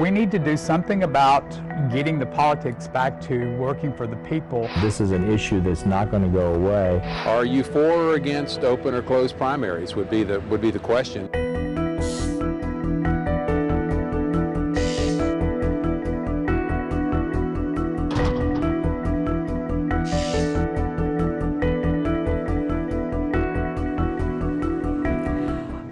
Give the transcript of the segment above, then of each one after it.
We need to do something about getting the politics back to working for the people. This is an issue that's not going to go away. Are you for or against open or closed primaries would be the question.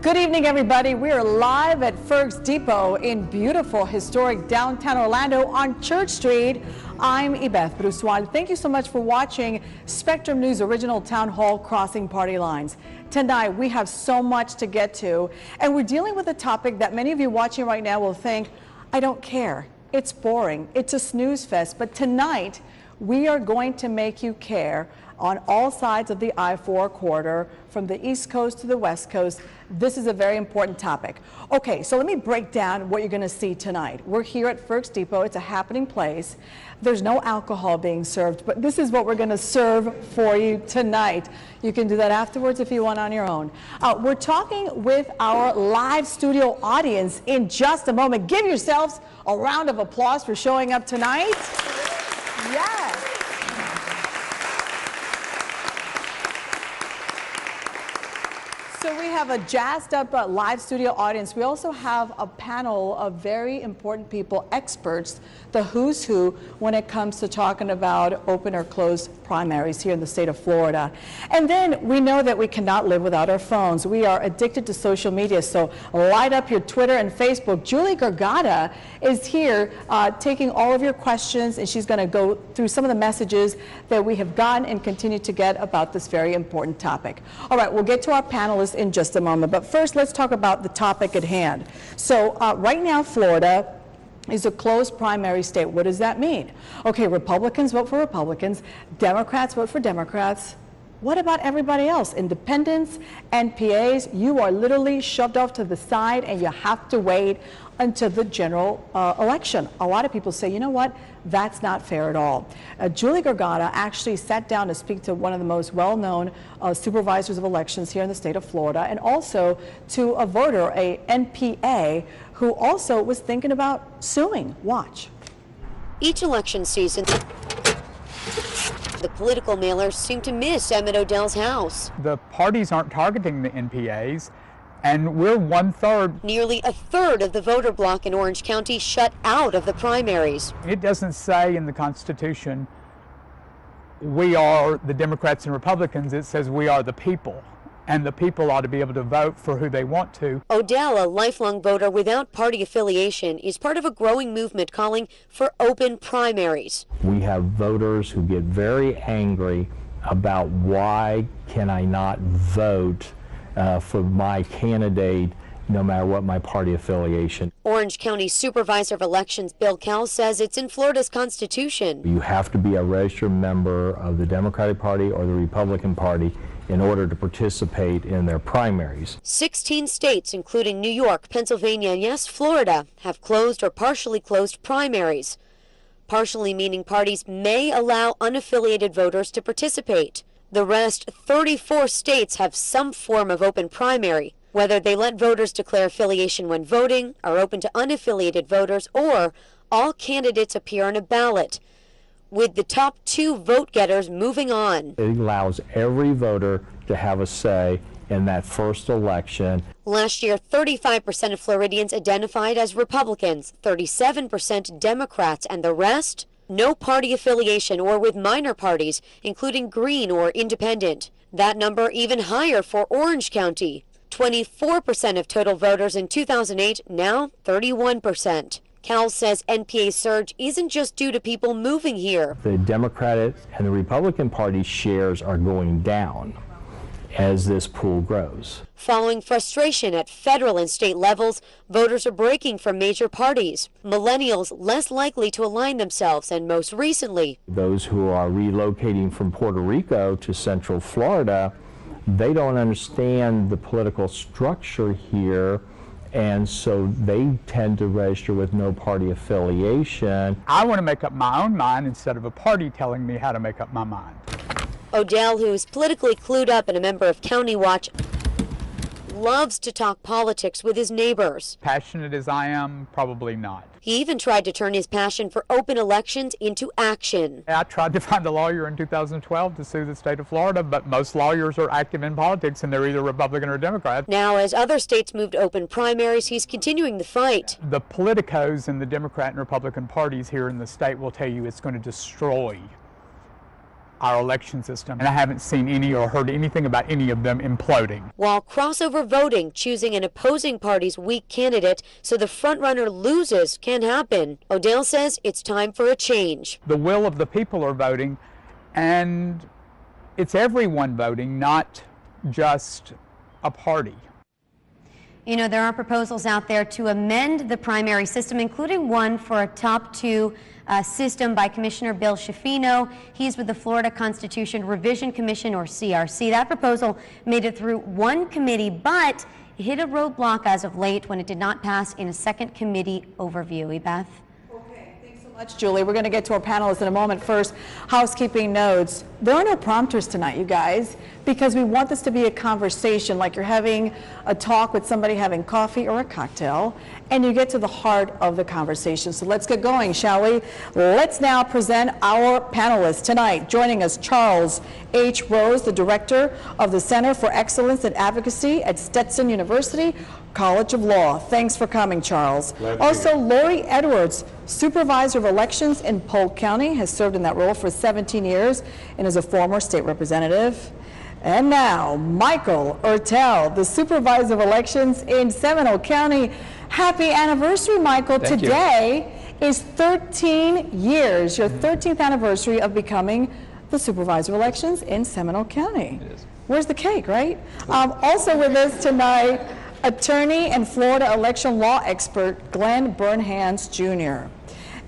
Good evening, everybody. We are live at Ferg's Depot in beautiful, historic downtown Orlando on Church Street. I'm Ibeth Brusual. Thank you so much for watching Spectrum News Original Town Hall Crossing Party Lines. Tonight, we have so much to get to, and we're dealing with a topic that many of you watching right now will think, I don't care. It's boring. It's a snooze fest. But tonight, we are going to make you care on all sides of the I-4 corridor, from the East Coast to the West Coast. This is a very important topic. Okay, so let me break down what you're going to see tonight. We're here at Ferg's Depot. It's a happening place. There's no alcohol being served, but this is what we're going to serve for you tonight. You can do that afterwards if you want on your own. We're talking with our live studio audience in just a moment. Give yourselves a round of applause for showing up tonight. Yes. So we have a jazzed up live studio audience. We also have a panel of very important people, experts, the who's who when it comes to talking about open or closed primaries here in the state of Florida. And then we know that we cannot live without our phones. We are addicted to social media, so light up your Twitter and Facebook. Julie Gargata is here taking all of your questions, and she's going to go through some of the messages that we have gotten and continue to get about this very important topic. All right, we'll get to our panelists in just a moment, but first let's talk about the topic at hand. So right now, Florida is a closed primary state. What does that mean? Okay, Republicans vote for Republicans, Democrats vote for Democrats. What about everybody else? Independents, NPAs, you are literally shoved off to the side and you have to wait until the general election. A lot of people say, you know what, that's not fair at all. Julie Gargata actually sat down to speak to one of the most well-known supervisors of elections here in the state of Florida, and also to a voter, a NPA, who also was thinking about suing. Watch. Each election season, the political mailers seem to miss Emmett Odell's house. The parties aren't targeting the NPAs, and we're 1/3. Nearly a third of the voter bloc in Orange County shut out of the primaries. It doesn't say in the Constitution, we are the Democrats and Republicans. It says we are the people, and the people ought to be able to vote for who they want to. Odell, a lifelong voter without party affiliation, is part of a growing movement calling for open primaries. We have voters who get very angry about why can I not vote for my candidate, no matter what my party affiliation. Orange County Supervisor of Elections Bill Cowell says it's in Florida's Constitution. You have to be a registered member of the Democratic Party or the Republican Party in order to participate in their primaries. 16 states, including New York, Pennsylvania, and yes, Florida, have closed or partially closed primaries. Partially meaning parties may allow unaffiliated voters to participate. The rest, 34 states, have some form of open primary, whether they let voters declare affiliation when voting, are open to unaffiliated voters, or all candidates appear on a ballot, with the top 2 vote getters moving on. It allows every voter to have a say in that first election. Last year, 35% of Floridians identified as Republicans, 37% Democrats, and the rest, no party affiliation or with minor parties, including Green or Independent. That number even higher for Orange County. 24% of total voters in 2008, now 31%. Cowell says NPA's surge isn't just due to people moving here. The Democratic and the Republican Party shares are going down as this pool grows. Following frustration at federal and state levels, voters are breaking from major parties. Millennials less likely to align themselves, and most recently, those who are relocating from Puerto Rico to Central Florida, they don't understand the political structure here, and so they tend to register with no party affiliation. I want to make up my own mind instead of a party telling me how to make up my mind. Odell, who is politically clued up and a member of County Watch, loves to talk politics with his neighbors. Passionate as I am, probably not. He even tried to turn his passion for open elections into action. I tried to find a lawyer in 2012 to sue the state of Florida, but most lawyers are active in politics and they're either Republican or Democrat. Now, as other states moved to open primaries, he's continuing the fight. The politicos in the Democrat and Republican parties here in the state will tell you it's going to destroy our election system, and I haven't seen any or heard anything about any of them imploding. While crossover voting, choosing an opposing party's weak candidate so the frontrunner loses, can happen, O'Dell says it's time for a change. The will of the people are voting, and it's everyone voting, not just a party. You know, there are proposals out there to amend the primary system, including one for a top two system by Commissioner Bill Schifino. He's with the Florida Constitution Revision Commission, or CRC. That proposal made it through one committee, but it hit a roadblock as of late when it did not pass in a second committee overview. Beth? Okay, thanks so much, Julie. We're going to get to our panelists in a moment. First, housekeeping notes. There are no prompters tonight, you guys, because we want this to be a conversation, like you're having a talk with somebody having coffee or a cocktail, and you get to the heart of the conversation. So let's get going, shall we? Let's now present our panelists tonight. Joining us, Charles H. Rose, the director of the Center for Excellence and Advocacy at Stetson University College of Law. Thanks for coming, Charles. Also, Lori Edwards, Supervisor of Elections in Polk County, has served in that role for 17 years and is a former state representative. And now, Michael Ertel, the Supervisor of Elections in Seminole County. Happy anniversary, Michael. Thank Today is 13 years, your 13th anniversary of becoming the Supervisor of Elections in Seminole County. It is. Where's the cake, right? Also with us tonight, attorney and Florida election law expert Glenn Burhans Jr.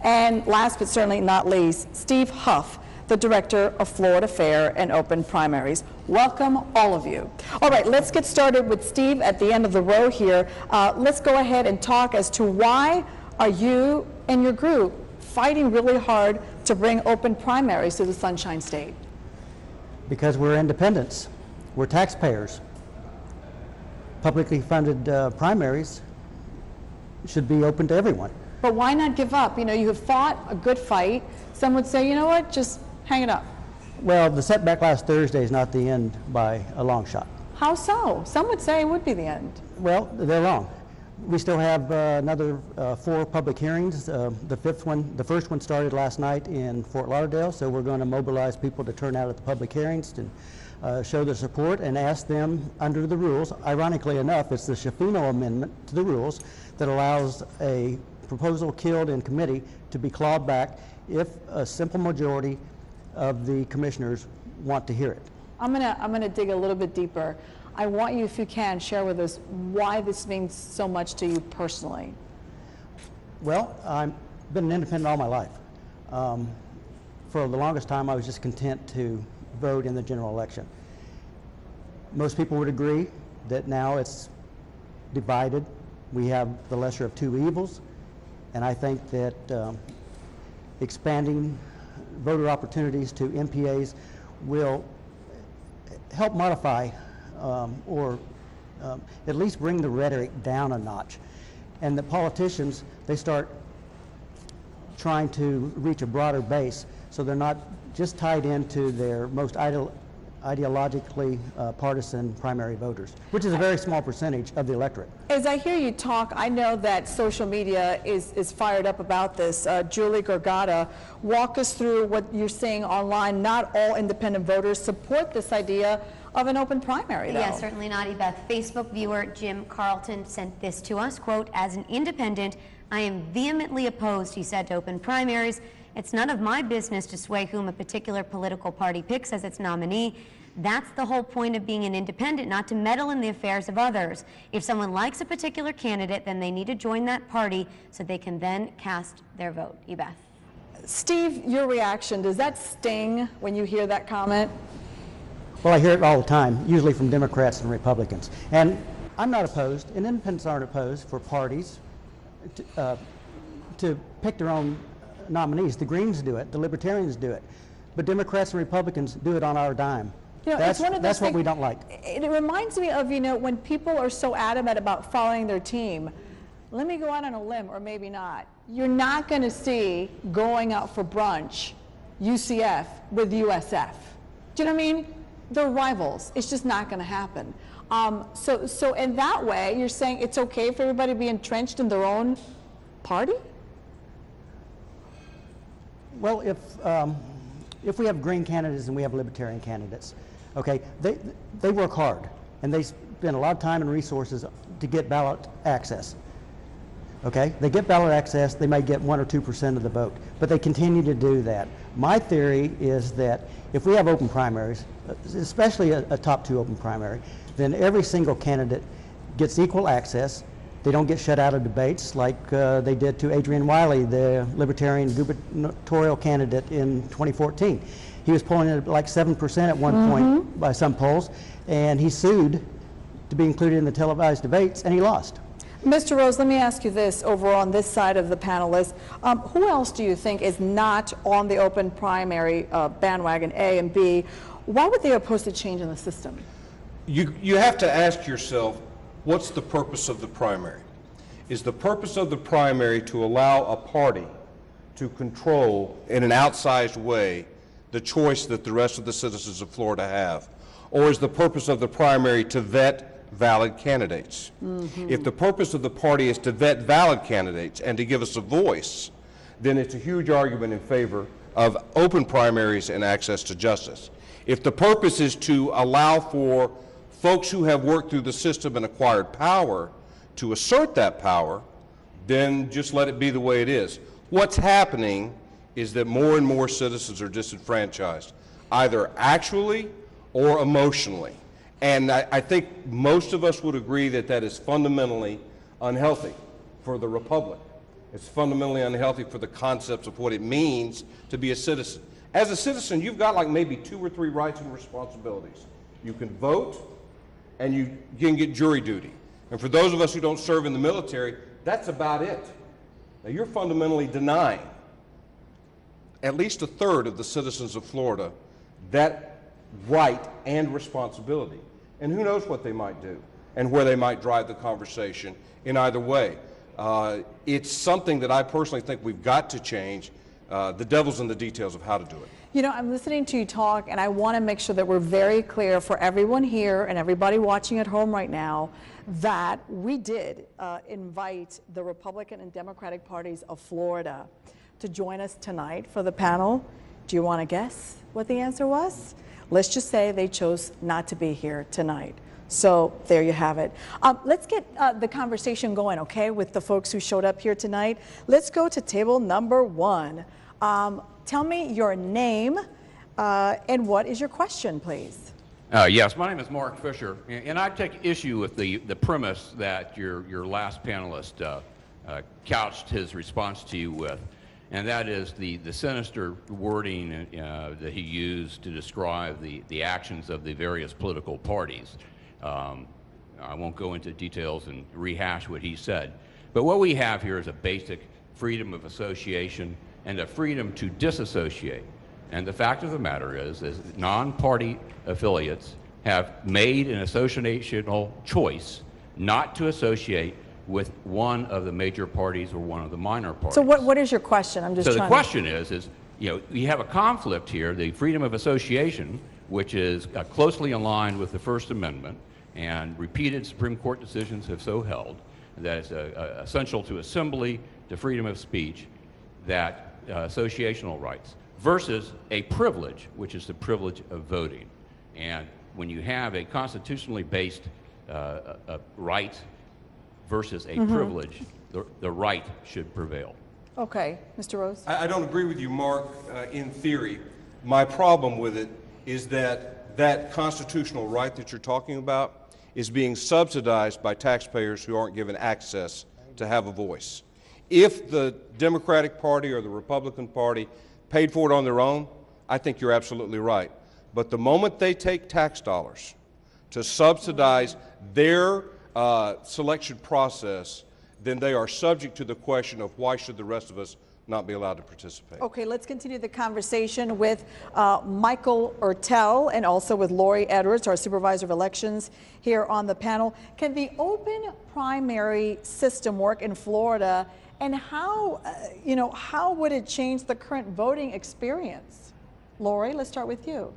And last but certainly not least, Steve Hough, the Director of Florida Fair and Open Primaries. Welcome, all of you. All right, let's get started with Steve at the end of the row here. Let's go ahead and talk as to why are you and your group fighting really hard to bring open primaries to the Sunshine State? Because we're independents. We're taxpayers. Publicly funded primaries should be open to everyone. But why not give up? You know, you have fought a good fight. Some would say, you know what, just hang it up. Well, the setback last Thursday is not the end by a long shot. How so? Some would say it would be the end. Well, they're wrong. We still have another 4 public hearings. The first one started last night in Fort Lauderdale, so we're going to mobilize people to turn out at the public hearings to show their support and ask them under the rules. Ironically enough, it's the Schifino amendment to the rules that allows a proposal killed in committee to be clawed back if a simple majority of the commissioners want to hear it. I'm gonna dig a little bit deeper. I want you, if you can, share with us why this means so much to you personally. Well, I've been an independent all my life. For the longest time, I was just content to vote in the general election. Most people would agree that now it's divided. We have the lesser of two evils, and I think that expanding voter opportunities to MPAs will help modify or at least bring the rhetoric down a notch. And the politicians, they start trying to reach a broader base so they're not just tied into their most ideologically partisan primary voters, which is a very small percentage of the electorate. As I hear you talk, I know that social media is fired up about this. Julie Gorgata, walk us through what you're seeing online. Not all independent voters support this idea of an open primary, though. Yes, certainly not, Beth. Facebook viewer Jim Carlton sent this to us, quote, "As an independent, I am vehemently opposed," he said, "to open primaries. It's none of my business to sway whom a particular political party picks as its nominee. That's the whole point of being an independent, not to meddle in the affairs of others. If someone likes a particular candidate, then they need to join that party so they can then cast their vote." Beth. Steve, your reaction, does that sting when you hear that comment? Well, I hear it all the time, usually from Democrats and Republicans. And I'm not opposed, and independents aren't opposed for parties to pick their own nominees. The Greens do it, the Libertarians do it, but Democrats and Republicans do it on our dime. You know, it's one of those that's what things- we don't like. It reminds me of, you know, when people are so adamant about following their team. Let me go out on a limb, or maybe not. You're not going to see going out for brunch UCF with USF. Do you know what I mean? They're rivals. It's just not going to happen. So in that way, you're saying it's okay for everybody to be entrenched in their own party? Well, if we have green candidates and we have libertarian candidates, okay, they work hard and they spend a lot of time and resources to get ballot access. Okay, they get ballot access, they may get 1 or 2% of the vote, but they continue to do that. My theory is that if we have open primaries, especially a top 2 open primary, then every single candidate gets equal access. They don't get shut out of debates like they did to Adrian Wiley, the Libertarian gubernatorial candidate in 2014. He was polling at like 7% at one point by some polls, and he sued to be included in the televised debates, and he lost. Mr. Rose, let me ask you this over on this side of the panelists. Who else do you think is not on the open primary bandwagon, A and B? Why would they oppose the change in the system? You have to ask yourself, what's the purpose of the primary? Is the purpose of the primary to allow a party to control in an outsized way the choice that the rest of the citizens of Florida have? Or is the purpose of the primary to vet valid candidates? If the purpose of the party is to vet valid candidates and to give us a voice, then it's a huge argument in favor of open primaries and access to justice. If the purpose is to allow for folks who have worked through the system and acquired power to assert that power, then just let it be the way it is. What's happening is that more and more citizens are disenfranchised, either actually or emotionally. And I think most of us would agree that that is fundamentally unhealthy for the republic. It's fundamentally unhealthy for the concepts of what it means to be a citizen. As a citizen, you've got like maybe 2 or 3 rights and responsibilities. You can vote, and you can get jury duty. And for those of us who don't serve in the military, that's about it. Now, you're fundamentally denying at least 1/3 of the citizens of Florida that right and responsibility. And who knows what they might do and where they might drive the conversation in either way. It's something that I personally think we've got to change. The devil's in the details of how to do it. You know, I'm listening to you talk, and I want to make sure that we're very clear for everyone here and everybody watching at home right now that we did invite the Republican and Democratic parties of Florida to join us tonight for the panel. Do you want to guess what the answer was? Let's just say they chose not to be here tonight. So there you have it. Let's get the conversation going, okay, with the folks who showed up here tonight. Let's go to table number 1. Tell me your name and what is your question, please? Yes, my name is Mark Fisher, and I take issue with the premise that your last panelist couched his response to you with, and that is the sinister wording that he used to describe the actions of the various political parties. I won't go into details and rehash what he said, but what we have here is a basic freedom of association and a freedom to disassociate. And the fact of the matter is non-party affiliates have made an associational choice not to associate with one of the major parties or one of the minor parties. So what is your question? I'm just so trying the question is, you know, you have a conflict here, the freedom of association, which is closely aligned with the First Amendment, and repeated Supreme Court decisions have so held, that it's essential to assembly, to freedom of speech, that associational rights, versus a privilege, which is the privilege of voting. And when you have a constitutionally based right versus a privilege, the right should prevail. Okay, Mr. Rose? I don't agree with you, Mark, in theory. My problem with it is that that constitutional right that you're talking about is being subsidized by taxpayers who aren't given access to have a voice. If the Democratic Party or the Republican Party paid for it on their own, I think you're absolutely right. But the moment they take tax dollars to subsidize their selection process, then they are subject to the question of why should the rest of us not be allowed to participate. Okay, let's continue the conversation with Michael Ertel and also with Lori Edwards, our Supervisor of Elections here on the panel. Can the open primary system work in Florida, and how, how would it change the current voting experience? Lori, let's start with you.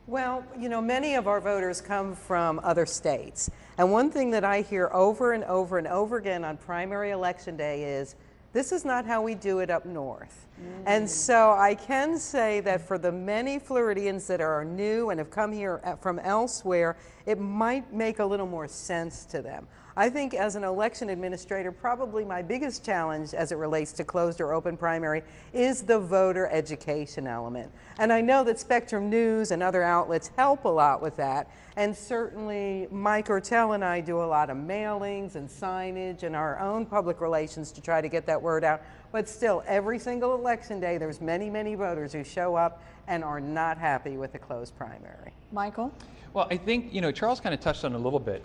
Well, many of our voters come from other states. And one thing that I hear over and over and over again on primary election day is, this is not how we do it up north. And so I can say that for the many Floridians that are new and have come here from elsewhere, it might make a little more sense to them. I think as an election administrator, probably my biggest challenge as it relates to closed or open primary is the voter education element. And I know that Spectrum News and other outlets help a lot with that. And certainly Mike Ertel and I do a lot of mailings and signage and our own public relations to try to get that word out. But still, every single election day, there's many, many voters who show up and are not happy with the closed primary. Michael? Well, I think, Charles kind of touched on it a little bit.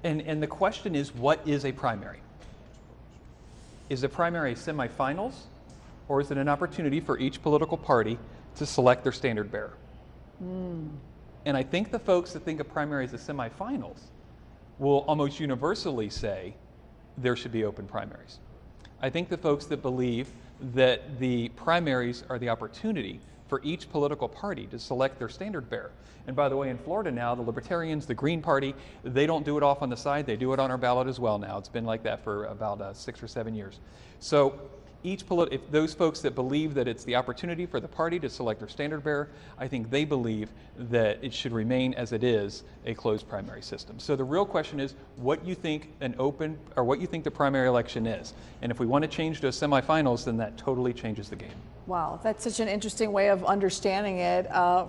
And the question is, what is a primary? Is a primary semifinals, or is it an opportunity for each political party to select their standard bearer? And I think the folks that think of primaries as semifinals will almost universally say there should be open primaries. I think the folks that believe that the primaries are the opportunity for each political party to select their standard bearer. And by the way, in Florida now, the Libertarians, the Green Party, they don't do it off on the side, they do it on our ballot as well now. It's been like that for about 6 or 7 years. So if those folks that believe that it's the opportunity for the party to select their standard bearer, I think they believe that it should remain as it is, a closed primary system. So the real question is what you think an open, or what you think the primary election is. And if we want to change to a semifinals, then that totally changes the game. Wow, that's such an interesting way of understanding it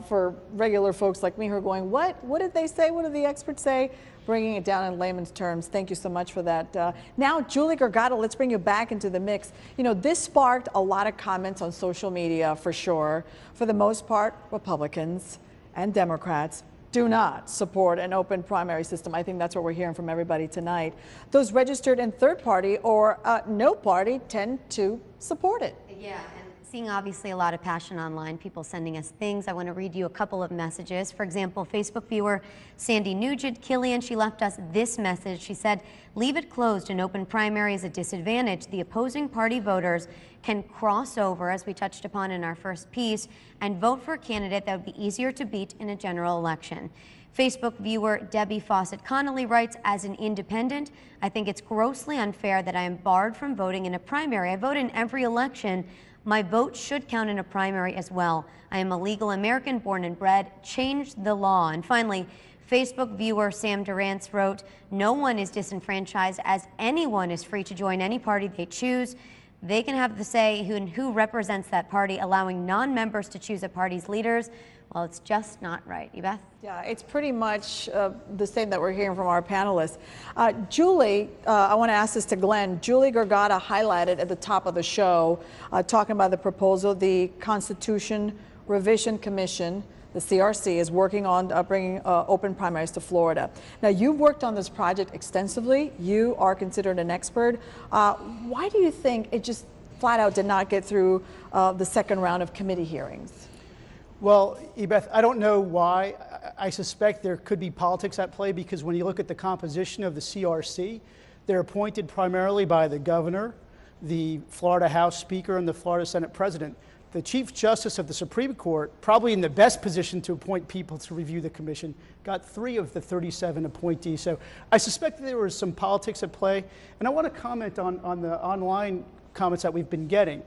for regular folks like me who are going, what did they say? What did the experts say? Bringing it down in layman's terms. Thank you so much for that. Now, Julie Gorgata, let's bring you back into the mix. This sparked a lot of comments on social media for sure. For the most part, Republicans and Democrats do not support an open primary system. I think that's what we're hearing from everybody tonight. Those registered in third party or no party tend to support it. Yeah. Seeing obviously a lot of passion online, people sending us things. I want to read you a couple of messages. For example, Facebook viewer Sandy Nugent Killian, she left us this message. She said, leave it closed. An open primary is a disadvantage. The opposing party voters can cross over, as we touched upon in our first piece, and vote for a candidate that would be easier to beat in a general election. Facebook viewer Debbie Fawcett Connolly writes, as an independent, I think it's grossly unfair that I am barred from voting in a primary. I vote in every election. My vote should count in a primary as well. I am a legal American, born and bred. Change the law. And finally, Facebook viewer Sam Durantz wrote, no one is disenfranchised, as anyone is free to join any party they choose. They can have the say who represents that party, allowing non-members to choose a party's leaders. Well, it's just not right. Beth? Yeah, it's pretty much the same that we're hearing from our panelists. Julie, I want to ask this to Glenn. Julie Gorgata highlighted at the top of the show, talking about the proposal, the Constitution Revision Commission, the CRC, is working on bringing open primaries to Florida. Now, you've worked on this project extensively. You are considered an expert. Why do you think it just flat out did not get through the second round of committee hearings? Well, Beth, I don't know why. I suspect there could be politics at play, because when you look at the composition of the CRC, they're appointed primarily by the governor, the Florida House Speaker, and the Florida Senate President. The Chief Justice of the Supreme Court, probably in the best position to appoint people to review the commission, got 3 of the 37 appointees. So I suspect there was some politics at play. And I want to comment on the online comments that we've been getting.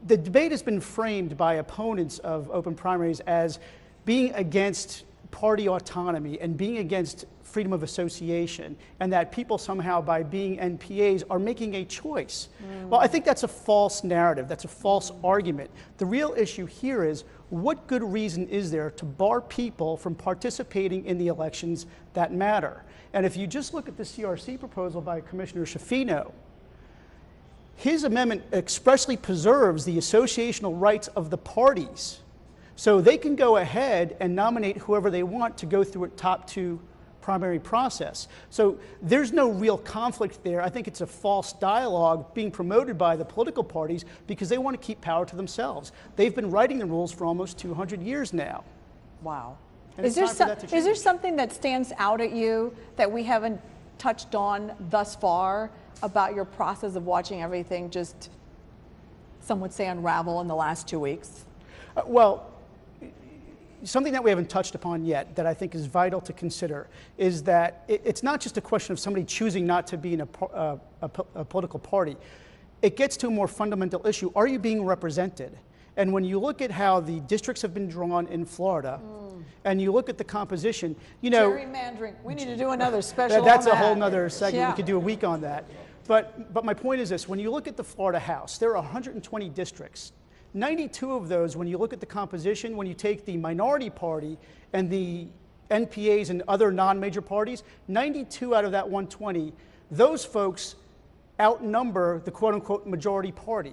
The debate has been framed by opponents of open primaries as being against party autonomy and being against freedom of association, and that people somehow, by being NPAs, are making a choice. Well, I think that's a false narrative. That's a false argument. The real issue here is, what good reason is there to bar people from participating in the elections that matter? And if you just look at the CRC proposal by Commissioner Schifino, his amendment expressly preserves the associational rights of the parties, so they can go ahead and nominate whoever they want to go through a top 2 primary process. So there's no real conflict there. I think it's a false dialogue being promoted by the political parties because they want to keep power to themselves. They've been writing the rules for almost 200 years now. Wow. And Is there something that stands out at you that we haven't touched on thus far about your process of watching everything just, some would say, unravel in the last 2 weeks? Well, something that we haven't touched upon yet that I think is vital to consider is that it's not just a question of somebody choosing not to be in a political party. It gets to a more fundamental issue. Are you being represented? And when you look at how the districts have been drawn in Florida, and you look at the composition, you know... Gerrymandering. We need to do another special That's on a that. whole nother segment. Yeah. We could do a week on that. But my point is this. When you look at the Florida House, there are 120 districts. 92 of those, when you look at the composition, when you take the minority party and the NPAs and other non-major parties, 92 out of that 120, those folks outnumber the quote-unquote majority party.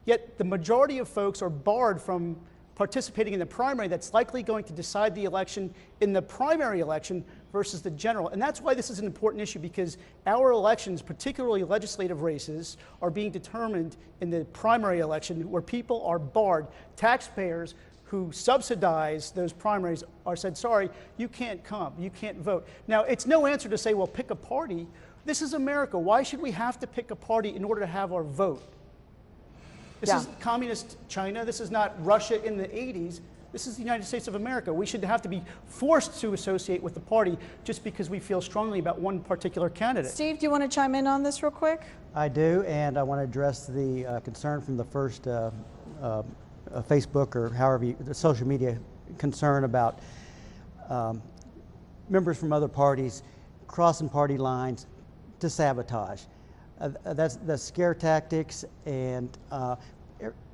Yet the majority of folks are barred from participating in the primary that's likely going to decide the election in the primary election versus the general. And that's why this is an important issue, because our elections, particularly legislative races, are being determined in the primary election where people are barred. Taxpayers who subsidize those primaries are said, sorry, you can't come, you can't vote. Now, it's no answer to say, well, pick a party. This is America. Why should we have to pick a party in order to have our vote? This is communist China. This is not Russia in the 80s. This is the United States of America. We should have to be forced to associate with the party just because we feel strongly about one particular candidate. Steve, do you want to chime in on this real quick? I do, and I want to address the concern from the first Facebook or however the social media concern about members from other parties crossing party lines to sabotage. That's scare tactics, and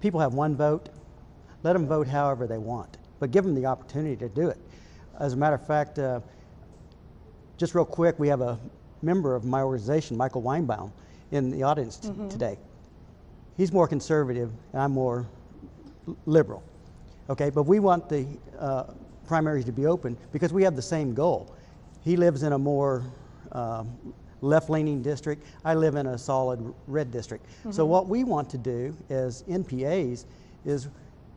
people have one vote. Let them vote however they want, but give them the opportunity to do it. As a matter of fact, just real quick, we have a member of my organization, Michael Weinbaum, in the audience today. He's more conservative, and I'm more liberal. Okay, but we want the primaries to be open because we have the same goal. He lives in a more left-leaning district. I live in a solid red district. So what we want to do as NPAs is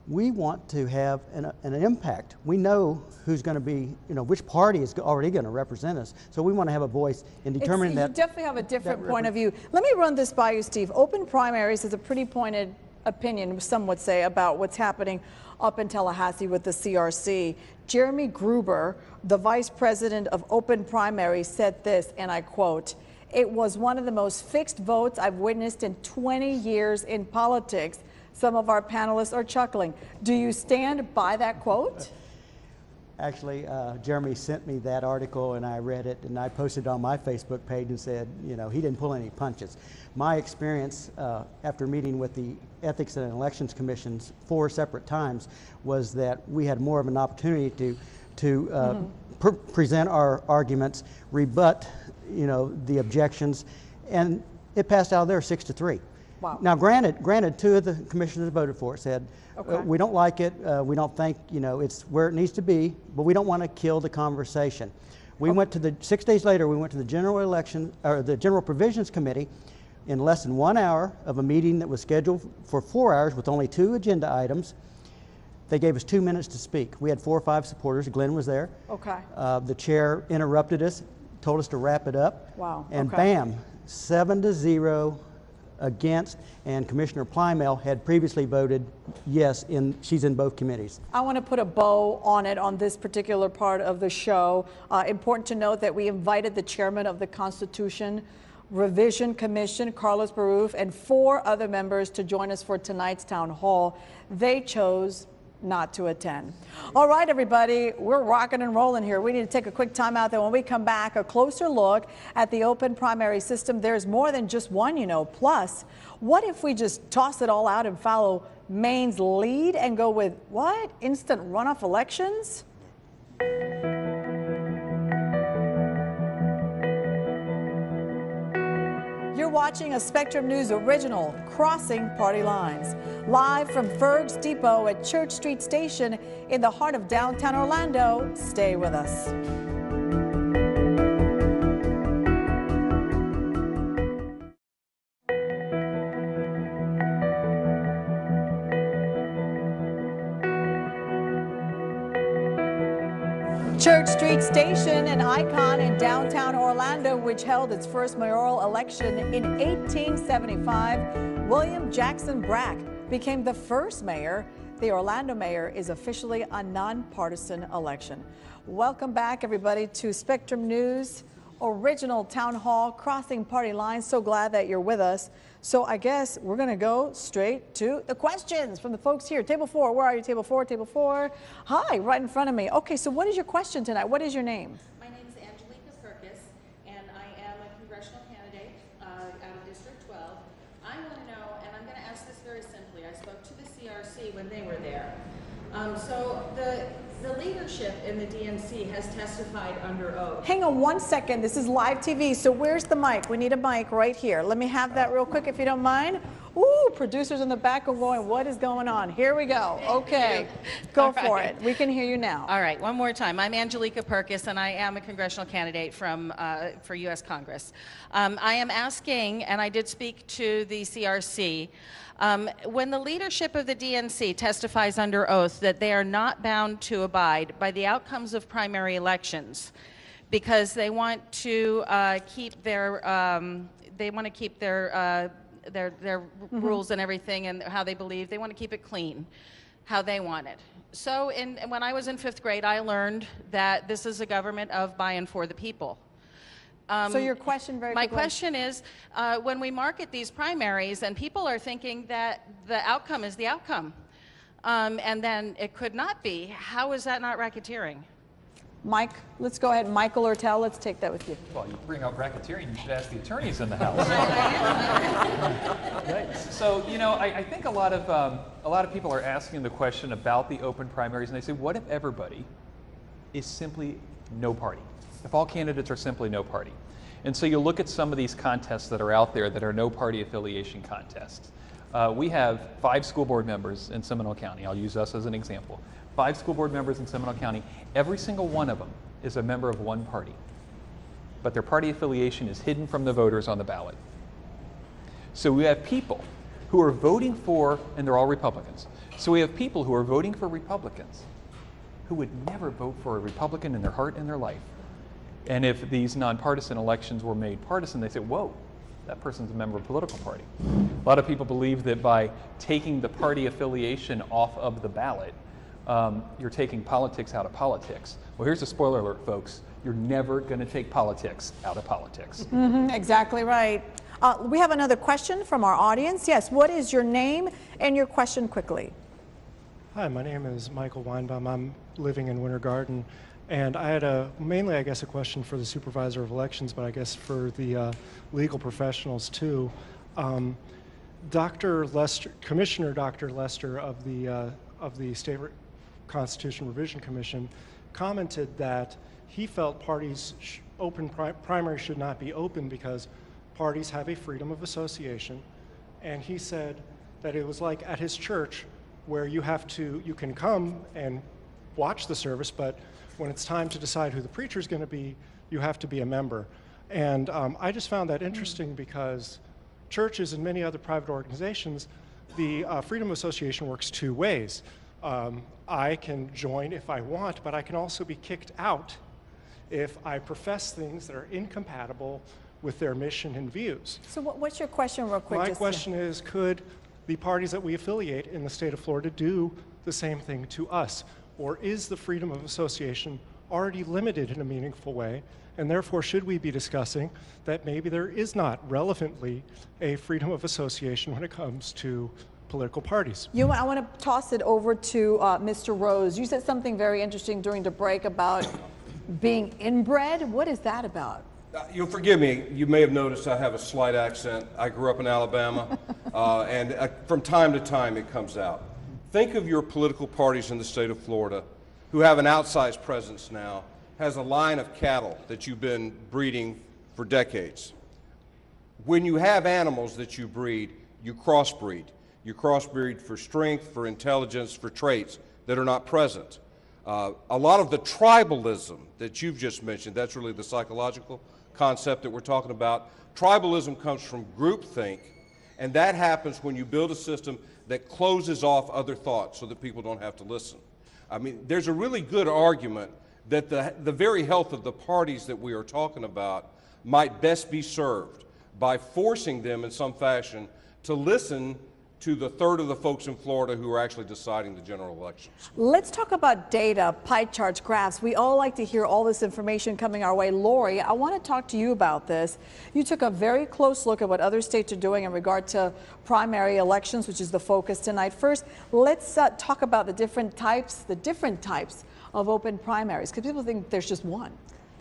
we want to have an impact. We know who's going to be, which party is already going to represent us. So we want to have a voice in determining that. You definitely have a different point of view. Let me run this by you, Steve. Open primaries is a pretty pointed opinion, some would say, about what's happening up in Tallahassee with the CRC. Jeremy Gruber, the vice president of Open Primaries, said this, and I quote, "It was one of the most fixed votes I've witnessed in 20 years in politics." Some of our panelists are chuckling. Do you stand by that quote? Actually, Jeremy sent me that article and I read it and I posted it on my Facebook page and said, he didn't pull any punches. My experience after meeting with the Ethics and Elections Commissions 4 separate times was that we had more of an opportunity to present our arguments, rebut, the objections, and it passed out of there 6-3. Wow. Now, granted, 2 of the commissioners voted for it, said, we don't like it, we don't think, it's where it needs to be, but we don't want to kill the conversation. We went to 6 days later, we went to the the General Provisions Committee in less than 1 hour of a meeting that was scheduled for 4 hours with only 2 agenda items. They gave us 2 minutes to speak. We had 4 or 5 supporters. Glenn was there. Okay. The chair interrupted us, told us to wrap it up. Wow. And bam, 7-0 against, and Commissioner Plymell had previously voted yes, she's in both committees. I want to put a bow on it on this particular part of the show. Important to note that we invited the chairman of the Constitution Revision Commission, Carlos Baruf, and 4 other members to join us for tonight's town hall. They chose not to attend. All right, everybody, we're rocking and rolling here. We need to take a quick time out there. When we come back, a closer look at the open primary system. There's more than just one, Plus, what if we just toss it all out and follow Maine's lead and go with what? Instant runoff elections? You're watching a Spectrum News original, Crossing Party Lines, live from Ferg's Depot at Church Street Station in the heart of downtown Orlando. Stay with us. Church Street Station, an icon in downtown Orlando, which held its first mayoral election in 1875. William Jackson Brack became the first mayor. The Orlando mayor is officially a nonpartisan election. Welcome back, everybody, to Spectrum News, original town hall, crossing party lines. So glad that you're with us. So I guess we're going to go straight to the questions from the folks here. Table 4, where are you? Table 4, table 4. Hi, right in front of me. Okay, so what is your question tonight? What is your name? My name is Angelica Perkis, and I am a congressional candidate out of District 12. I want to know, and I'm going to ask this very simply. I spoke to the CRC when they were there. So the leadership in the DNC has testified under oath. Hang on one second. This is live TV, so where's the mic? We need a mic right here. Let me have that real quick if you don't mind. Ooh, producers in the back are going, what is going on? Here we go. Okay, go for it. We can hear you now. All right, one more time. I'm Angelica Perkis, and I am a congressional candidate for U.S. Congress. I am asking, and I did speak to the CRC, when the leadership of the DNC testifies under oath that they are not bound to abide by the outcomes of primary elections because they want to keep their rules and everything and how they believe, they want to keep it clean, how they want it. So when I was in 5th grade, I learned that this is a government of by and for the people. So your question very quickly. My question is, when we market these primaries and people are thinking that the outcome is the outcome, and then it could not be, how is that not racketeering? Mike, let's go ahead. Michael or Tel, let's take that with you. Well, you bring up racketeering, you should ask the attorneys in the house. Right. So, you know, I think a lot of people are asking the question about the open primaries, and they say, what if everybody is simply no party? If all candidates are simply no party. And so you look at some of these contests that are out there that are no party affiliation contests. We have 5 school board members in Seminole County. I'll use us as an example. 5 school board members in Seminole County. Every single one of them is a member of one party. But their party affiliation is hidden from the voters on the ballot. So we have people who are voting for, and they're all Republicans. So we have people who are voting for Republicans who would never vote for a Republican in their heart and their life. And if these nonpartisan elections were made partisan, they say, whoa, that person's a member of a political party. A lot of people believe that by taking the party affiliation off of the ballot, you're taking politics out of politics. Well, here's a spoiler alert, folks. You're never going to take politics out of politics. Exactly right. We have another question from our audience. Yes, what is your name and your question quickly? Hi, my name is Michael Weinbaum. I'm living in Winter Garden. And I had mainly, I guess, a question for the Supervisor of Elections, but I guess for the legal professionals too. Commissioner Dr. Lester of the State Constitution Revision Commission commented that he felt parties primaries should not be open because parties have a freedom of association, and he said that it was like at his church where you can come and watch the service, but when it's time to decide who the preacher is going to be, you have to be a member. And I just found that interesting because churches and many other private organizations, the freedom of association works 2 ways. I can join if I want, but I can also be kicked out if I profess things that are incompatible with their mission and views. So what's your question real quick? My question is, could the parties that we affiliate in the state of Florida do the same thing to us? Or is the freedom of association already limited in a meaningful way? And therefore, should we be discussing that maybe there is not relevantly a freedom of association when it comes to political parties? I want to toss it over to Mr. Rose. You said something very interesting during the break about being inbred. What is that about? You'll forgive me, you may have noticed I have a slight accent. I grew up in Alabama, and from time to time it comes out. Think of your political parties in the state of Florida who have an outsized presence now, has a line of cattle that you've been breeding for decades. When you have animals that you breed, you crossbreed. You crossbreed for strength, for intelligence, for traits that are not present. A lot of the tribalism that you've just mentioned, that's really the psychological concept that we're talking about. Tribalism comes from groupthink, and that happens when you build a system that closes off other thoughts so that people don't have to listen. I mean, there's a really good argument that the very health of the parties that we are talking about might best be served by forcing them in some fashion to listen to the third of the folks in Florida who are actually deciding the general elections. Let's talk about data, pie charts, graphs. We all like to hear all this information coming our way. Lori, I want to talk to you about this. You took a very close look at what other states are doing in regard to primary elections, which is the focus tonight. First, let's talk about the different types of open primaries, because people think there's just one.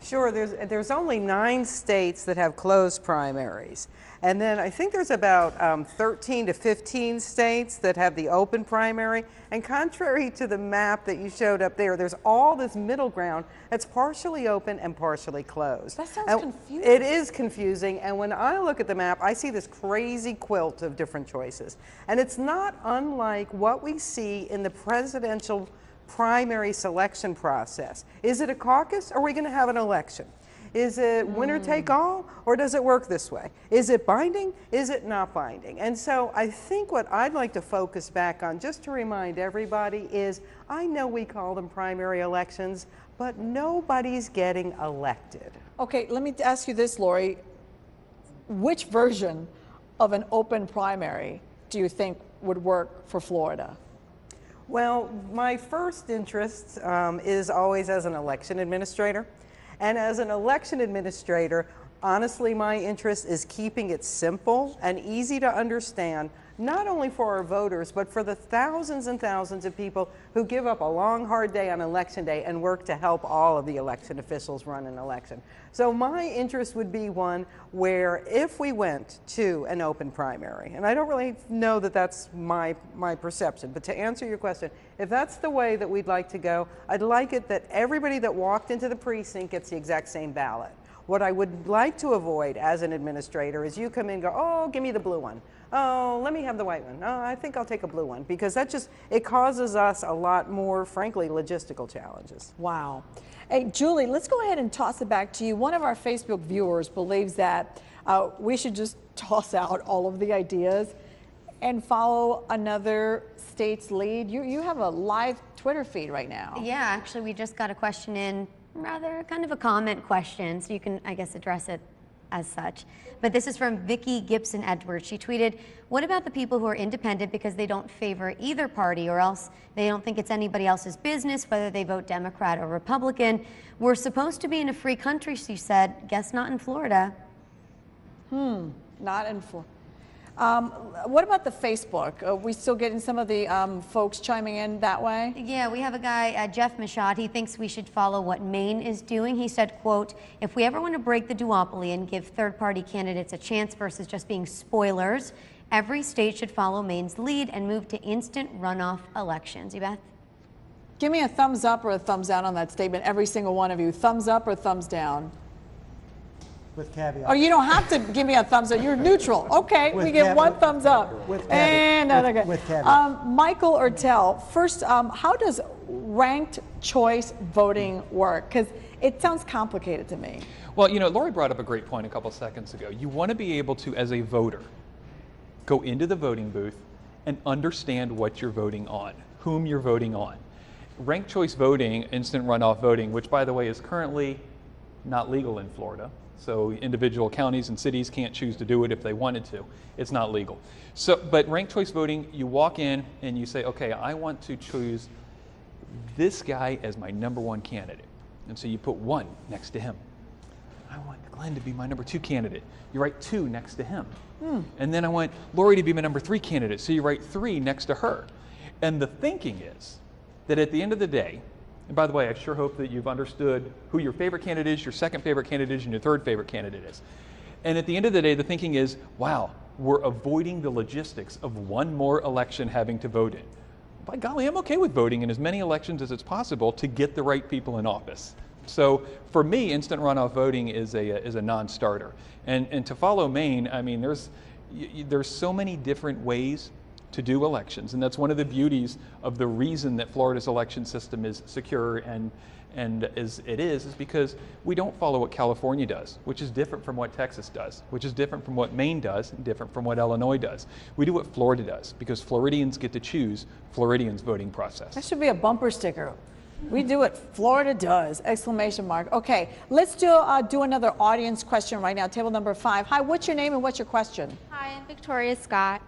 Sure, there's only 9 states that have closed primaries. And then I think there's about 13 to 15 states that have the open primary. And contrary to the map that you showed up there, there's all this middle ground that's partially open and partially closed. That sounds confusing. It is confusing. And when I look at the map, I see this crazy quilt of different choices. And it's not unlike what we see in the presidential primary selection process. Is it a caucus, or are we going to have an election? Is it winner take all, or does it work this way? Is it binding? Is it not binding? And so I think what I'd like to focus back on, just to remind everybody, is I know we call them primary elections, but nobody's getting elected. Okay, let me ask you this, Lori. Which version of an open primary do you think would work for Florida? Well, my first interest is always as an election administrator. And as an election administrator, honestly, my interest is keeping it simple and easy to understand, not only for our voters, but for the thousands and thousands of people who give up a long, hard day on election day and work to help all of the election officials run an election. So my interest would be one where if we went to an open primary, and I don't really know that that's my perception, but to answer your question, if that's the way that we'd like to go, I'd like it that everybody that walked into the precinct gets the exact same ballot. What I would like to avoid as an administrator is you come in and go, oh, give me the blue one. Oh, let me have the white one. Oh, I think I'll take a blue one, because that just, it causes us a lot more, frankly, logistical challenges. Wow. Hey, Julie, let's go ahead and toss it back to you. One of our Facebook viewers believes that we should just toss out all of the ideas and follow another state's lead. You have a live Twitter feed right now. Yeah, actually, we just got a question in, rather kind of a comment question, so you can, I guess, address it as such. But this is from Vicki Gibson Edwards. She tweeted, what about the people who are independent because they don't favor either party, or else they don't think it's anybody else's business whether they vote Democrat or Republican? We're supposed to be in a free country, she said. Guess not in Florida. Not in Florida. What about the Facebook? Are we still getting some of the folks chiming in that way? Yeah, we have a guy, Jeff Michaud. He thinks we should follow what Maine is doing. He said, quote, if we ever want to break the duopoly and give third-party candidates a chance versus just being spoilers, every state should follow Maine's lead and move to instant runoff elections. You Beth? Give me a thumbs up or a thumbs down on that statement, every single one of you. Thumbs up or thumbs down? With caveat. Oh, you don't have to give me a thumbs up. You're neutral. Okay, we get one thumbs up. With and caveat. With caveat. Michael Ortel, first, how does ranked choice voting work? Because it sounds complicated to me. Well, you know, Lori brought up a great point a couple seconds ago. You want to be able to, as a voter, go into the voting booth and understand what you're voting on, whom you're voting on. Ranked choice voting, instant runoff voting, which, by the way, is currently not legal in Florida. So individual counties and cities can't choose to do it if they wanted to. It's not legal. So, but ranked choice voting, you walk in and you say, okay, I want to choose this guy as my #1 candidate. And so you put 1 next to him. I want Glenn to be my #2 candidate. You write 2 next to him. And then I want Lori to be my #3 candidate. So you write 3 next to her. And the thinking is that at the end of the day, and by the way, I sure hope that you've understood who your favorite candidate is, your second favorite candidate is, and your third favorite candidate is. And at the end of the day, the thinking is, wow, we're avoiding the logistics of one more election having to vote in. By golly, I'm okay with voting in as many elections as it's possible to get the right people in office. So for me, instant runoff voting is a non-starter. And to follow Maine, I mean, there's so many different ways to do elections, and that's one of the beauties of the reason that Florida's election system is secure and as it is because we don't follow what California does, which is different from what Texas does, which is different from what Maine does, and different from what Illinois does. We do what Florida does because Floridians get to choose Floridians' voting process. That should be a bumper sticker. We do it. Florida does! Exclamation mark. Okay, let's do another audience question right now. Table number 5. Hi, what's your name and what's your question? Hi, I'm Victoria Scott.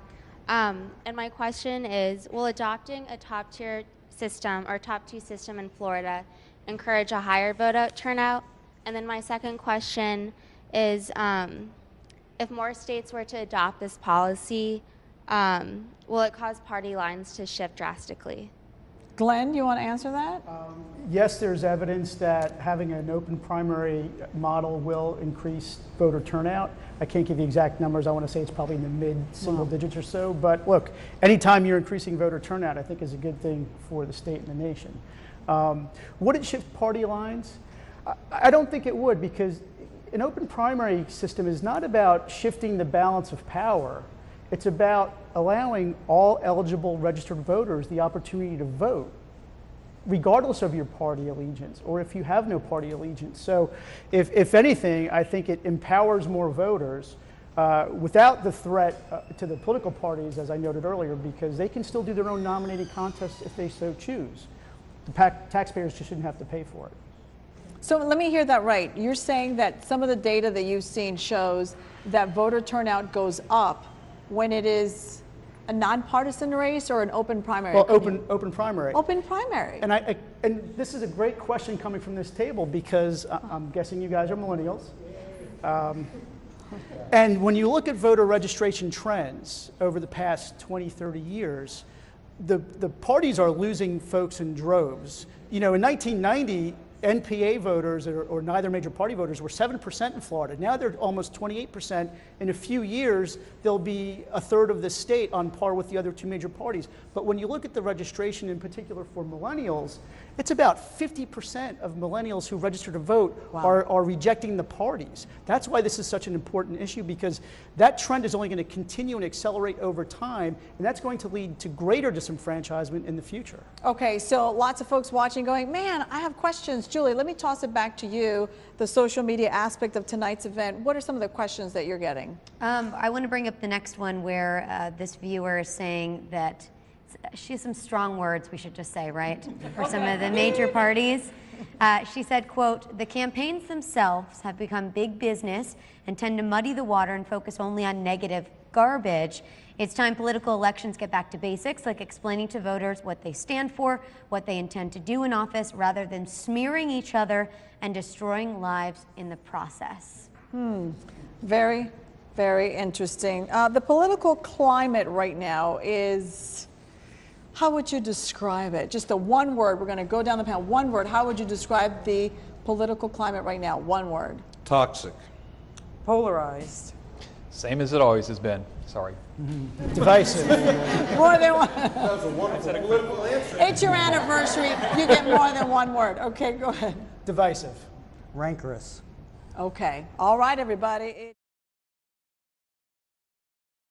And my question is, will adopting a top-tier system or top-2 system in Florida encourage a higher vote-out turnout? And then my second question is, if more states were to adopt this policy, will it cause party lines to shift drastically? Glenn, you want to answer that? Yes, there's evidence that having an open primary model will increase voter turnout. I can't give you exact numbers. I want to say it's probably in the mid-single digits or so. But look, anytime you're increasing voter turnout, I think is a good thing for the state and the nation. Would it shift party lines? I don't think it would, because an open primary system is not about shifting the balance of power. It's about allowing all eligible registered voters the opportunity to vote, regardless of your party allegiance, or if you have no party allegiance. So if anything, I think it empowers more voters without the threat to the political parties, as I noted earlier, because they can still do their own nominating contests if they so choose. The taxpayers just shouldn't have to pay for it. So let me hear that right. You're saying that some of the data that you've seen shows that voter turnout goes up when it is a nonpartisan race or an open primary? Well, open primary. Open primary. And this is a great question coming from this table, because I'm guessing you guys are millennials. And when you look at voter registration trends over the past 20, 30 years, the parties are losing folks in droves. You know, in 1990, NPA voters, or neither major party voters, were 7% in Florida. Now they're almost 28%. In a few years, they'll be a third of the state, on par with the other two major parties. But when you look at the registration, in particular for millennials, it's about 50% of millennials who register to vote are rejecting the parties. That's why this is such an important issue, because that trend is only going to continue and accelerate over time, and that's going to lead to greater disenfranchisement in the future. Okay, so lots of folks watching going, man, I have questions. Julie, let me toss it back to you, the social media aspect of tonight's event. What are some of the questions that you're getting? I want to bring up the next one, where this viewer is saying that she has some strong words, we should just say, right, for some of the major parties. She said, quote, "The campaigns themselves have become big business and tend to muddy the water and focus only on negative garbage. It's time political elections get back to basics, like explaining to voters what they stand for, what they intend to do in office, rather than smearing each other and destroying lives in the process." Very, very interesting. The political climate right now is, how would you describe it? Just a one word. We're going to go down the panel. One word. How would you describe the political climate right now? One word. Toxic. Polarized. Same as it always has been. Sorry. Divisive. More than one. That was a wonderful political answer. It's your anniversary. You get more than one word. Okay, go ahead. Divisive. Rancorous. Okay. All right, everybody.